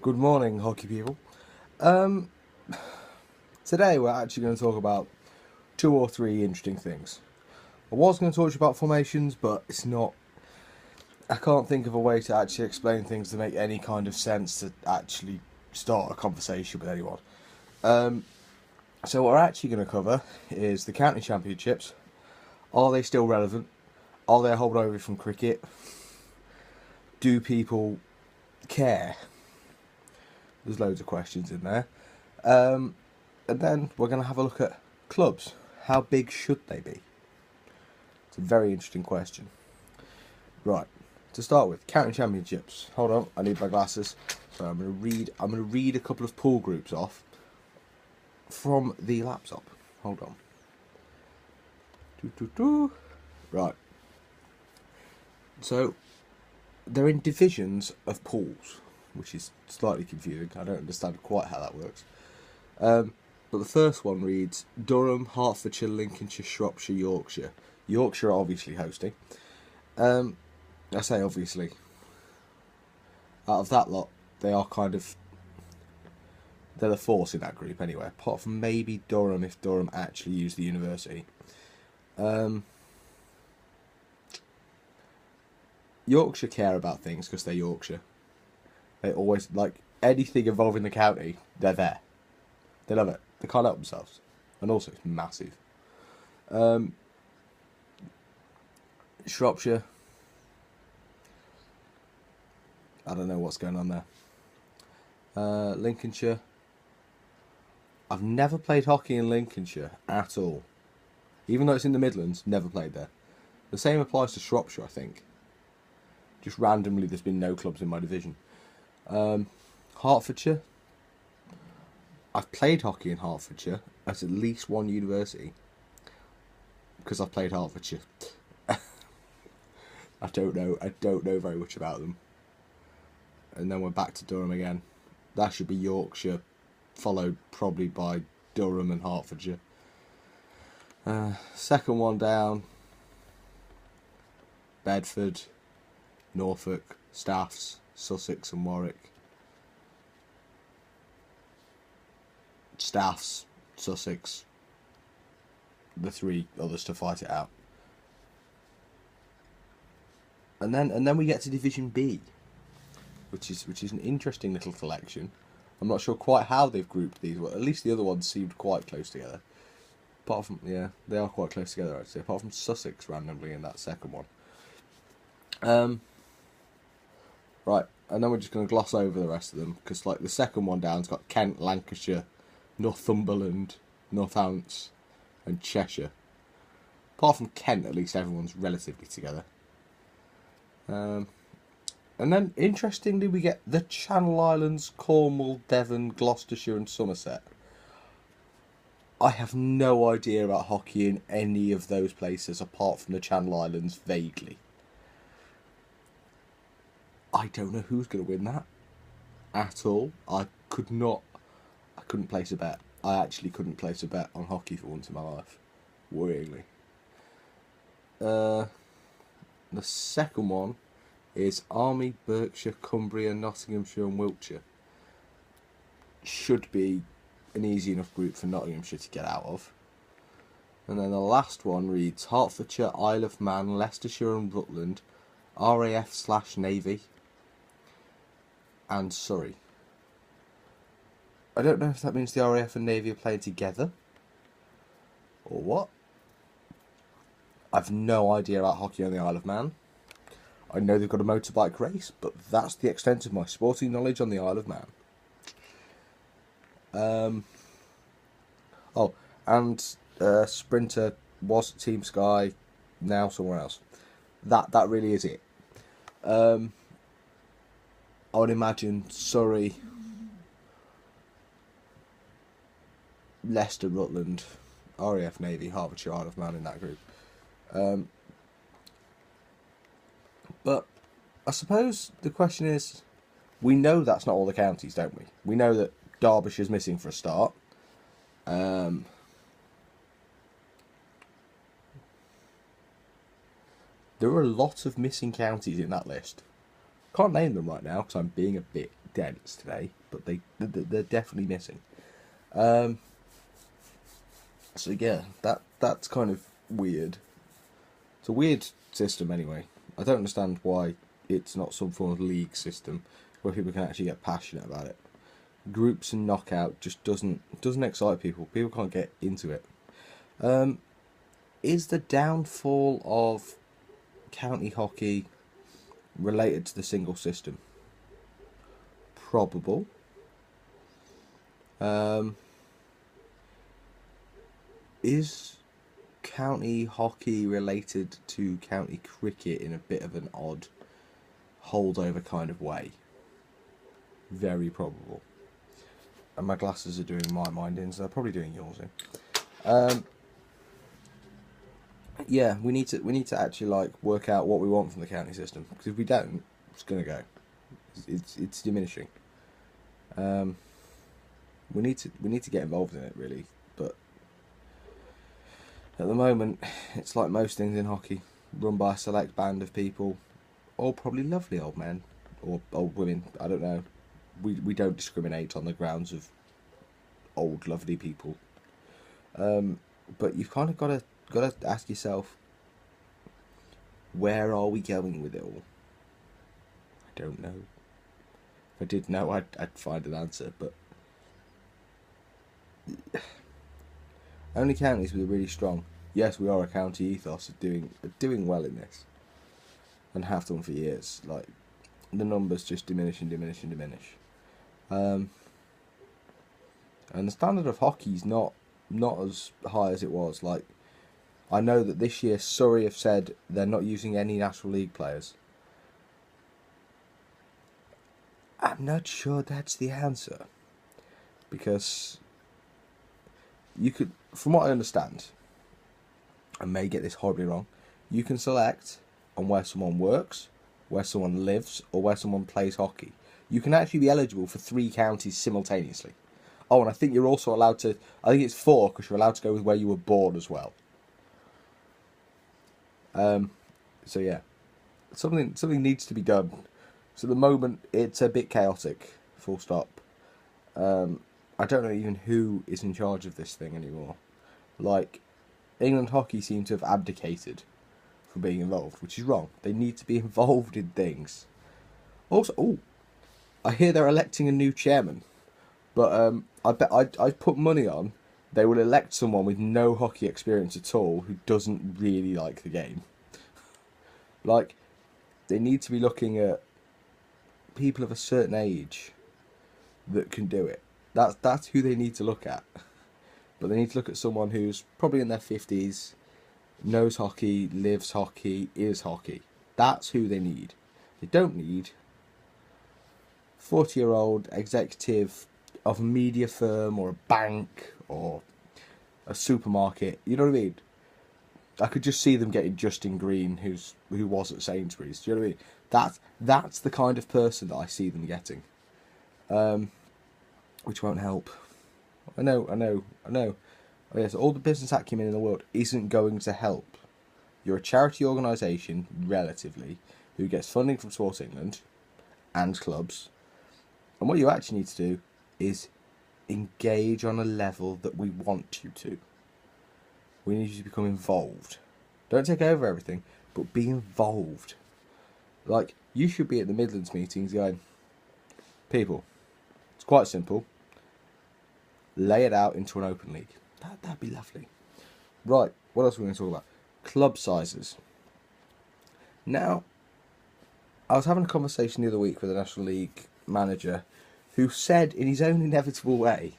Good morning, hockey people. Um, Today we're actually going to talk about two or three interesting things. I was going to talk to you about formations, but it's not. I can't think of a way to actually explain things to make any kind of sense to actually start a conversation with anyone. So what we're actually going to cover is the county championships. Are they still relevant? Are they a holdover from cricket? Do people care? There's loads of questions in there. And then we're going to have a look at clubs. How big should they be? It's a very interesting question. Right, to start with, county championships. Hold on, I need my glasses. So I'm going to read a couple of pool groups off from the laptop. Hold on. Right. So they're in divisions of pools, which is slightly confusing. I don't understand quite how that works. But the first one reads Durham, Hertfordshire, Lincolnshire, Shropshire, Yorkshire. Yorkshire are obviously hosting. I say obviously. Out of that lot, they are they're the force in that group anyway. Apart from maybe Durham, if Durham actually used the university. Yorkshire care about things because they're Yorkshire. They always, like, anything involving the county, they're there. They love it. They can't help themselves. And also, it's massive. Shropshire. I don't know what's going on there. Lincolnshire. I've never played hockey in Lincolnshire at all. Even though it's in the Midlands, never played there. The same applies to Shropshire, I think. Just randomly, there's been no clubs in my division. Hertfordshire. I've played hockey in Hertfordshire at least one university. Because I've played Hertfordshire. I don't know very much about them. And then we're back to Durham again. That should be Yorkshire, followed probably by Durham and Hertfordshire. Second one down, Bedford, Norfolk, Staffs, Sussex and Warwick. Staffs, Sussex, the three others to fight it out. And then we get to Division B, which is an interesting little collection. I'm not sure quite how they've grouped these, but at least the other ones seemed quite close together. Apart from, yeah, they are quite close together actually, apart from Sussex randomly in that second one. Right, and then we're just going to gloss over the rest of them, because like the second one down's got Kent, Lancashire, Northumberland, Northants, and Cheshire. Apart from Kent, at least everyone's relatively together. And then, interestingly, we get the Channel Islands, Cornwall, Devon, Gloucestershire and Somerset. I have no idea about hockey in any of those places apart from the Channel Islands, vaguely. I don't know who's going to win that at all. I couldn't place a bet. I actually couldn't place a bet on hockey for once in my life, worryingly. The second one is Army, Berkshire, Cumbria, Nottinghamshire and Wiltshire. Should be an easy enough group for Nottinghamshire to get out of. And then the last one reads Hertfordshire, Isle of Man, Leicestershire and Rutland, RAF/Navy and Surrey. I don't know if that means the RAF and Navy are playing together or what. I've no idea about hockey on the Isle of Man. I know they've got a motorbike race, but that's the extent of my sporting knowledge on the Isle of Man. Sprinter was Team Sky, now somewhere else. That really is it. I would imagine Surrey, Leicester, Rutland, RAF, Navy, Hertfordshire, Isle of Man in that group. But I suppose the question is, we know that's not all the counties, don't we? We know that Derbyshire's missing for a start. There are a lot of missing counties in that list. Can't name them right now because I'm being a bit dense today, but they're definitely missing. So yeah, that's kind of weird. It's a weird system anyway. I don't understand why it's not some form of league system where people can actually get passionate about it. Groups and knockout just doesn't excite people. People can't get into it. Is the downfall of county hockey related to the single system? Probable. Is county hockey related to county cricket in a bit of an odd holdover kind of way? Very probable. And my glasses are doing my mind in, so they're probably doing yours in. Yeah, we need to actually like work out what we want from the county system, because if we don't, it's gonna go. It's diminishing. We need to get involved in it really, but at the moment, it's like most things in hockey, run by a select band of people, all probably lovely old men or old women. I don't know. We don't discriminate on the grounds of old lovely people. But you've kind of got to ask yourself, where are we going with it all? I don't know. If I did know, I'd find an answer, but only counties with a really strong, yes, we are a county ethos, are doing well in this, and have done for years. Like, the numbers just diminish and diminish and diminish. And the standard of hockey's not as high as it was. Like, I know that this year Surrey have said they're not using any National League players. I'm not sure that's the answer, because you could, from what I understand, I may get this horribly wrong, you can select on where someone works, where someone lives, or where someone plays hockey. You can actually be eligible for 3 counties simultaneously. Oh, and I think you're also allowed to, I think it's 4, because you're allowed to go with where you were born as well. So yeah, something needs to be done. So at the moment, it's a bit chaotic, full stop. I don't know even who is in charge of this thing anymore. Like, England hockey seem to have abdicated from being involved, which is wrong. They need to be involved in things. Also, I hear they're electing a new chairman, but I bet I'd put money on they will elect someone with no hockey experience at all who doesn't really like the game. Like, they need to be looking at people of a certain age that can do it. That's who they need to look at. But they need to look at someone who's probably in their 50s, knows hockey, lives hockey, is hockey. That's who they need. They don't need 40-year-old executive of a media firm or a bank or a supermarket. You know what I mean? I could just see them getting Justin Green, who was at Sainsbury's. Do you know what I mean? That's the kind of person that I see them getting. Which won't help. I know. Oh yes, all the business acumen in the world isn't going to help. You're a charity organisation, relatively, who gets funding from Sports England and clubs. And what you actually need to do is engage on a level that we want you to. We need you to become involved. Don't take over everything, but be involved. Like, you should be at the Midlands meetings going, people, it's quite simple. Lay it out into an open league. That'd be lovely. Right, what else are we going to talk about? Club sizes. Now, I was having a conversation the other week with a National League manager who said in his own inevitable way,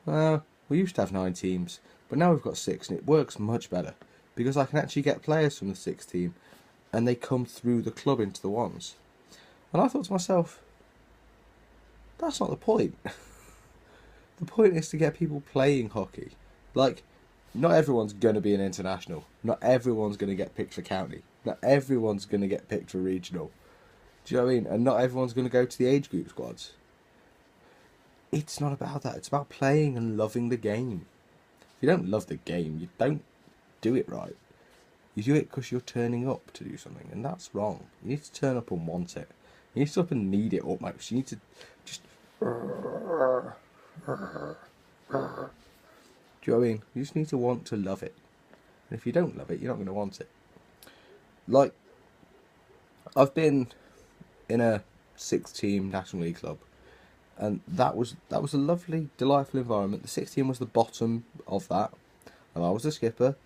well, we used to have 9 teams, but now we've got 6 and it works much better because I can actually get players from the 6th team and they come through the club into the ones. And I thought to myself, that's not the point. The point is to get people playing hockey. Like, not everyone's going to be an international. Not everyone's going to get picked for county. Not everyone's going to get picked for regional. Do you know what I mean? And not everyone's going to go to the age group squads. It's not about that. It's about playing and loving the game. If you don't love the game, you don't do it right. You do it because you're turning up to do something, and that's wrong. You need to turn up and want it. You need to stop and knead it almost. You need to just... Do you know what I mean? You just need to want to love it. And if you don't love it, you're not going to want it. Like, I've been in a 6th team National League club, and that was a lovely, delightful environment. The 6th team was the bottom of that, and I was the skipper,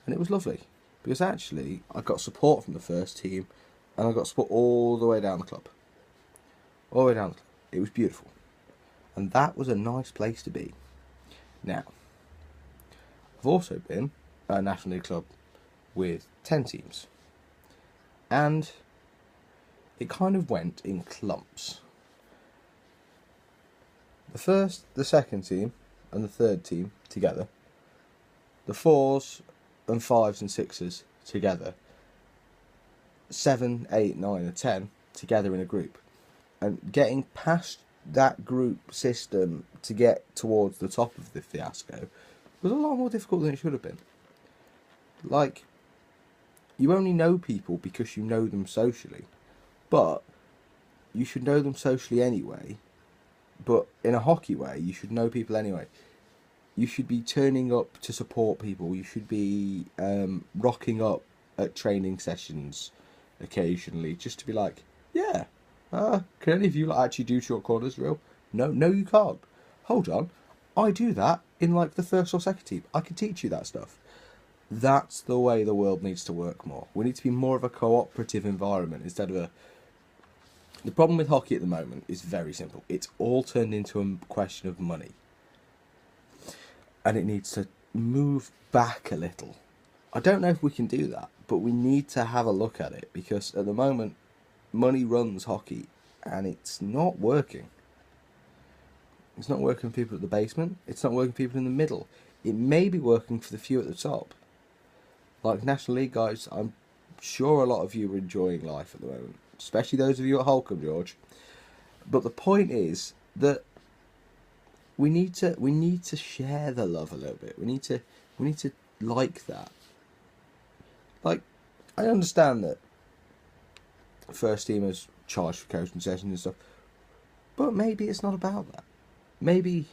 and it was lovely. Because actually, I got support from the 1st team, and I got support all the way down the club. All the way down the club. It was beautiful. And that was a nice place to be. Now, I've also been at a National League club with 10 teams. And it kind of went in clumps. The 1st, the 2nd team, and the 3rd team together. The 4s and 5s and 6s together. 7, 8, 9 and 10 together in a group. And getting past that group system to get towards the top of the fiasco was a lot more difficult than it should have been. Like, you only know people because you know them socially. But you should know them socially anyway. But in a hockey way, you should know people anyway. You should be turning up to support people. You should be rocking up at training sessions occasionally, just to be like, yeah, can any of you actually do short corners drill? No, you can't. Hold on, I do that in like the 1st or 2nd team. I can teach you that stuff. That's the way the world needs to work more. We need to be more of a cooperative environment instead of a... The problem with hockey at the moment is very simple. It's all turned into a question of money. And it needs to move back a little. I don't know if we can do that, but we need to have a look at it, because at the moment, money runs hockey, and it's not working. It's not working for people at the basement. It's not working for people in the middle. It may be working for the few at the top. Like National League guys, I'm sure a lot of you are enjoying life at the moment, especially those of you at Holcombe, George. But the point is that we need to share the love a little bit. We need to like that. Like, I understand that 1st teamers charge for coaching sessions and stuff, but maybe it's not about that. Maybe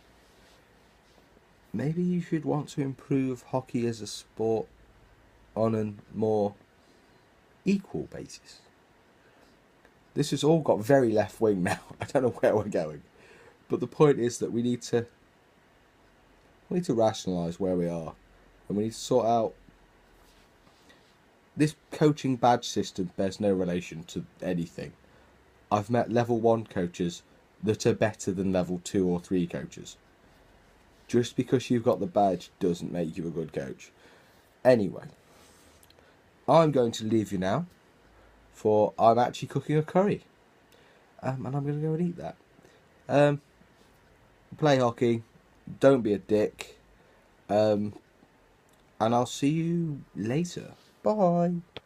you should want to improve hockey as a sport on a more equal basis. This has all got very left wing now. I don't know where we're going. But the point is that we need to rationalise where we are, and we need to sort out this coaching badge system. Bears no relation to anything. I've met level 1 coaches that are better than level 2 or 3 coaches. Just because you've got the badge doesn't make you a good coach. Anyway, I'm going to leave you now, for I'm actually cooking a curry, and I'm going to go and eat that. Play hockey, don't be a dick, and I'll see you later. Bye.